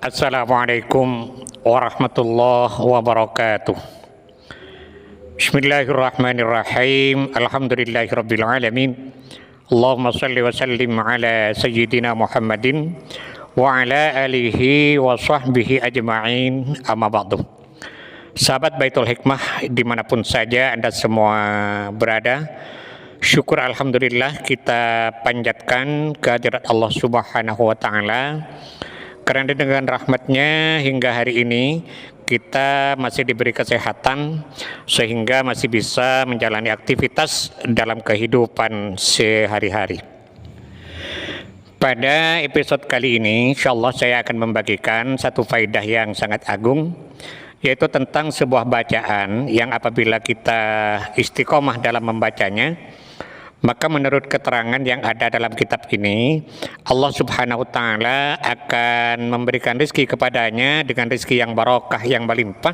Assalamualaikum warahmatullahi wabarakatuh. Bismillahirrahmanirrahim. Alhamdulillahirabbil alamin. Allahumma shalli wa sallim ala sayyidina Muhammadin wa ala alihi wa sahbihi ajma'in. Amma ba'du. Sahabat Baitul Hikmah dimanapun saja Anda semua berada, syukur alhamdulillah kita panjatkan kehadirat Allah Subhanahu wa ta'ala, karena dengan rahmatnya hingga hari ini kita masih diberi kesehatan sehingga masih bisa menjalani aktivitas dalam kehidupan sehari-hari. Pada episode kali ini insyaallah saya akan membagikan satu faedah yang sangat agung, yaitu tentang sebuah bacaan yang apabila kita istiqomah dalam membacanya, maka menurut keterangan yang ada dalam kitab ini, Allah Subhanahu wa ta'ala akan memberikan rezeki kepadanya dengan rezeki yang barokah, yang melimpah,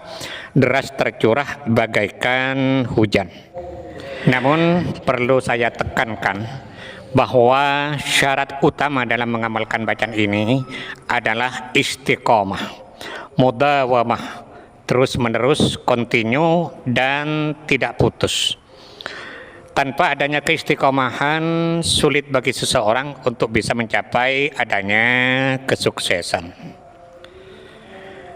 deras tercurah bagaikan hujan. Namun perlu saya tekankan bahwa syarat utama dalam mengamalkan bacaan ini adalah istiqomah, mudawamah, terus menerus, kontinu dan tidak putus. Tanpa adanya keistiqomahan, sulit bagi seseorang untuk bisa mencapai adanya kesuksesan.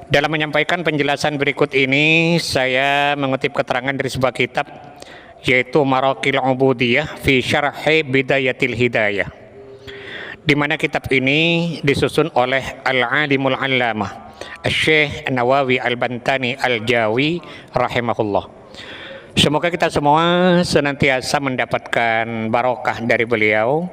Dalam menyampaikan penjelasan berikut ini, saya mengutip keterangan dari sebuah kitab, yaitu Maraqil Ubudiyah fi Syarhi Bidayatil Hidayah, di mana kitab ini disusun oleh Al-Alimul Allamah Syekh Nawawi Al-Bantani Al-Jawi rahimahullah. Semoga kita semua senantiasa mendapatkan barokah dari beliau,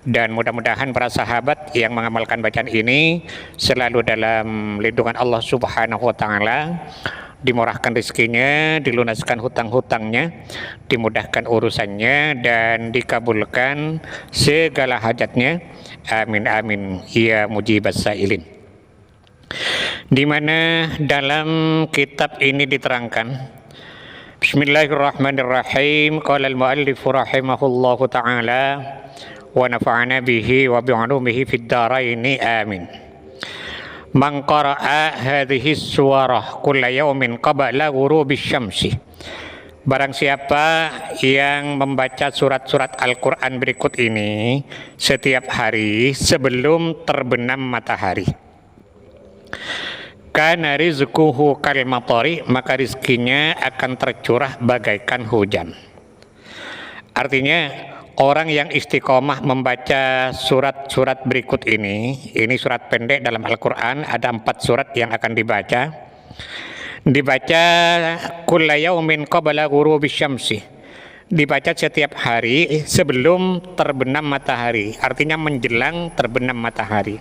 dan mudah-mudahan para sahabat yang mengamalkan bacaan ini selalu dalam lindungan Allah Subhanahu wa ta'ala, dimurahkan rezekinya, dilunaskan hutang-hutangnya, dimudahkan urusannya, dan dikabulkan segala hajatnya. Amin amin ya mujibas sailin. Di mana dalam kitab ini diterangkan, Bismillahirrahmanirrahim. Qala al-muallif rahimahullahu ta'ala wa nafa'ana bihi wa bi'ulumihi fid dharaini amin. Man qara'a hadhihi suwarah kulla yawmin qabla ghurubi syamsi. Barang siapa yang membaca surat-surat Al-Quran berikut ini setiap hari sebelum terbenam matahari, kana rizquhu kal matari, maka rizkinya akan tercurah bagaikan hujan. Artinya orang yang istiqomah membaca surat-surat berikut ini surat pendek dalam Al-Quran, ada 4 surat yang akan dibaca kulla yaumin qabla ghurubi syamsi, dibaca setiap hari sebelum terbenam matahari, artinya menjelang terbenam matahari.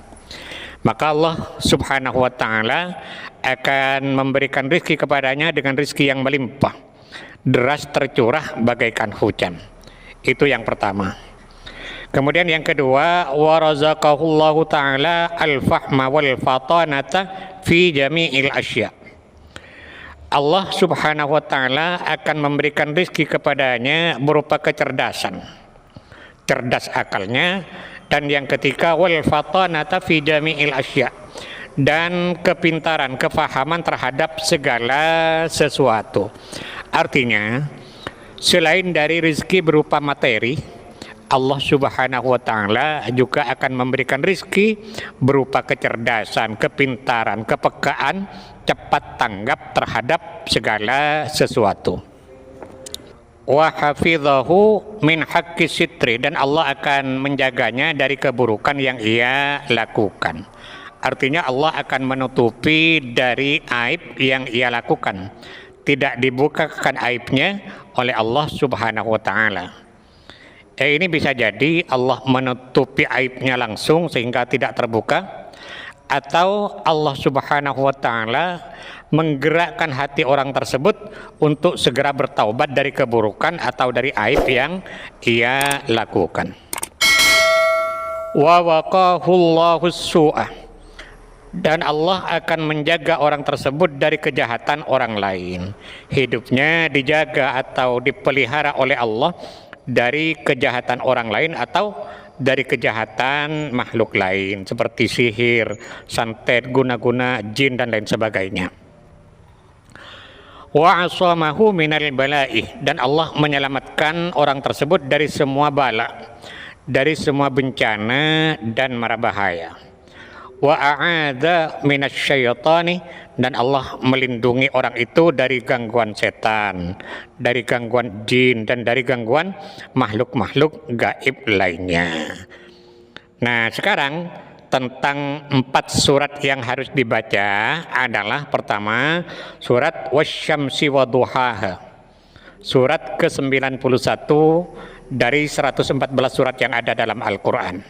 Maka Allah Subhanahu wa ta'ala akan memberikan rezeki kepadanya dengan rezeki yang melimpah, deras tercurah bagaikan hujan. Itu yang pertama. Kemudian yang kedua, wa razaqahullahu ta'ala al-fahma wal fatanata fi jami'il asya. Allah Subhanahu wa ta'ala akan memberikan rezeki kepadanya berupa kecerdasan, cerdas akalnya. Dan yang ketiga, wal fatanata fi jami'il asya, dan kepintaran, kefahaman terhadap segala sesuatu. Artinya selain dari rezeki berupa materi, Allah Subhanahu wa ta'ala juga akan memberikan rezeki berupa kecerdasan, kepintaran, kepekaan, cepat tanggap terhadap segala sesuatu. Wa hafidhahu min haqqi sitri, dan Allah akan menjaganya dari keburukan yang ia lakukan. Artinya Allah akan menutupi dari aib yang ia lakukan, tidak dibukakan aibnya oleh Allah Subhanahu wa ta'ala. Ini bisa jadi Allah menutupi aibnya langsung sehingga tidak terbuka, atau Allah Subhanahu wa ta'ala menggerakkan hati orang tersebut untuk segera bertaubat dari keburukan atau dari aib yang ia lakukan. Wa waqahullahu su'ah, dan Allah akan menjaga orang tersebut dari kejahatan orang lain. Hidupnya dijaga atau dipelihara oleh Allah dari kejahatan orang lain atau dari kejahatan makhluk lain seperti sihir, santet, guna-guna, jin dan lain sebagainya. Wa asamahu minal bala'i, dan Allah menyelamatkan orang tersebut dari semua bala, dari semua bencana dan mara bahaya. Wa a'adha minasyaitani, dan Allah melindungi orang itu dari gangguan setan, dari gangguan jin dan dari gangguan makhluk-makhluk gaib lainnya. Nah, sekarang tentang 4 surat yang harus dibaca adalah pertama surat Wasyamsi Waduhaha, surat ke-91 dari 114 surat yang ada dalam Al-Quran.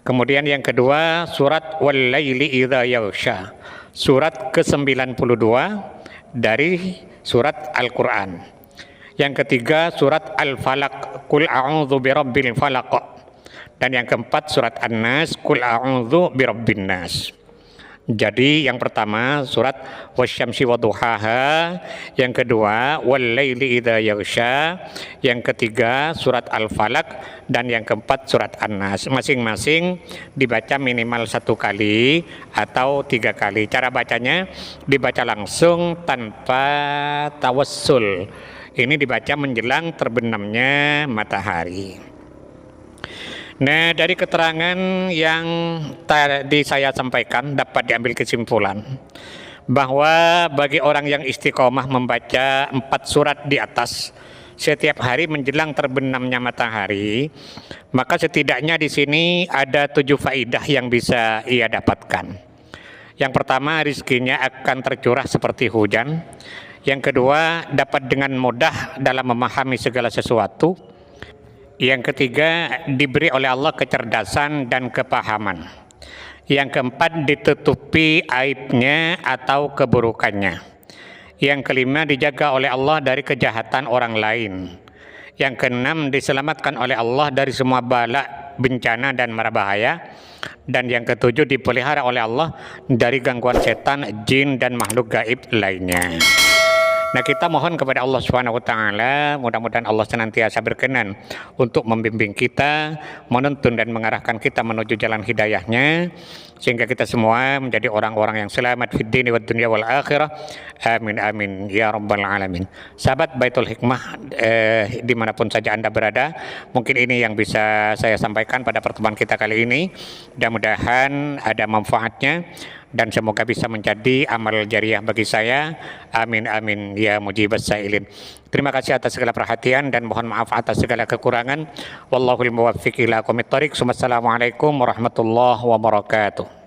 Kemudian yang kedua surat Wal-Laili Idza Yaghsha, surat ke-92 dari surat Al-Quran. Yang ketiga surat Al-Falaq, Qul a'udzu birabbil falaq. Dan yang keempat surat An-Nas, Qul a'udzu birabbin nas. Jadi yang pertama surat Wasyamsi Waduhaha, yang kedua Wal-Laili Idza Yaghsha, yang ketiga surat Al-Falaq, dan yang keempat surat An-Nas. Masing-masing dibaca minimal 1 kali atau 3 kali. Cara bacanya dibaca langsung tanpa tawassul. Ini dibaca menjelang terbenamnya matahari. Nah, dari keterangan yang tadi saya sampaikan dapat diambil kesimpulan bahwa bagi orang yang istiqomah membaca 4 surat di atas setiap hari menjelang terbenamnya matahari, maka setidaknya di sini ada 7 faidah yang bisa ia dapatkan. Yang pertama, rizkinya akan tercurah seperti hujan. Yang kedua, dapat dengan mudah dalam memahami segala sesuatu. Yang ketiga, diberi oleh Allah kecerdasan dan kepahaman. Yang keempat, ditutupi aibnya atau keburukannya. Yang kelima, dijaga oleh Allah dari kejahatan orang lain. Yang keenam, diselamatkan oleh Allah dari semua bala, bencana dan mara bahaya. Dan yang ketujuh, dipelihara oleh Allah dari gangguan setan, jin dan makhluk gaib lainnya. Nah, kita mohon kepada Allah Subhanahu wa taala, mudah-mudahan Allah senantiasa berkenan untuk membimbing kita, menuntun dan mengarahkan kita menuju jalan hidayahnya, sehingga kita semua menjadi orang-orang yang selamat fid dini wad dunya wal akhirah. Amin amin ya rabbal alamin. Sahabat Baitul Hikmah, dimanapun saja Anda berada, mungkin ini yang bisa saya sampaikan pada pertemuan kita kali ini. Mudah-mudahan ada manfaatnya dan semoga bisa menjadi amal jariah bagi saya. Amin amin ya mujibas sailin. Terima kasih atas segala perhatian dan mohon maaf atas segala kekurangan. Wallahul muwaffiq ila aqwamit thoriq. Wassalamualaikum warahmatullahi wabarakatuh.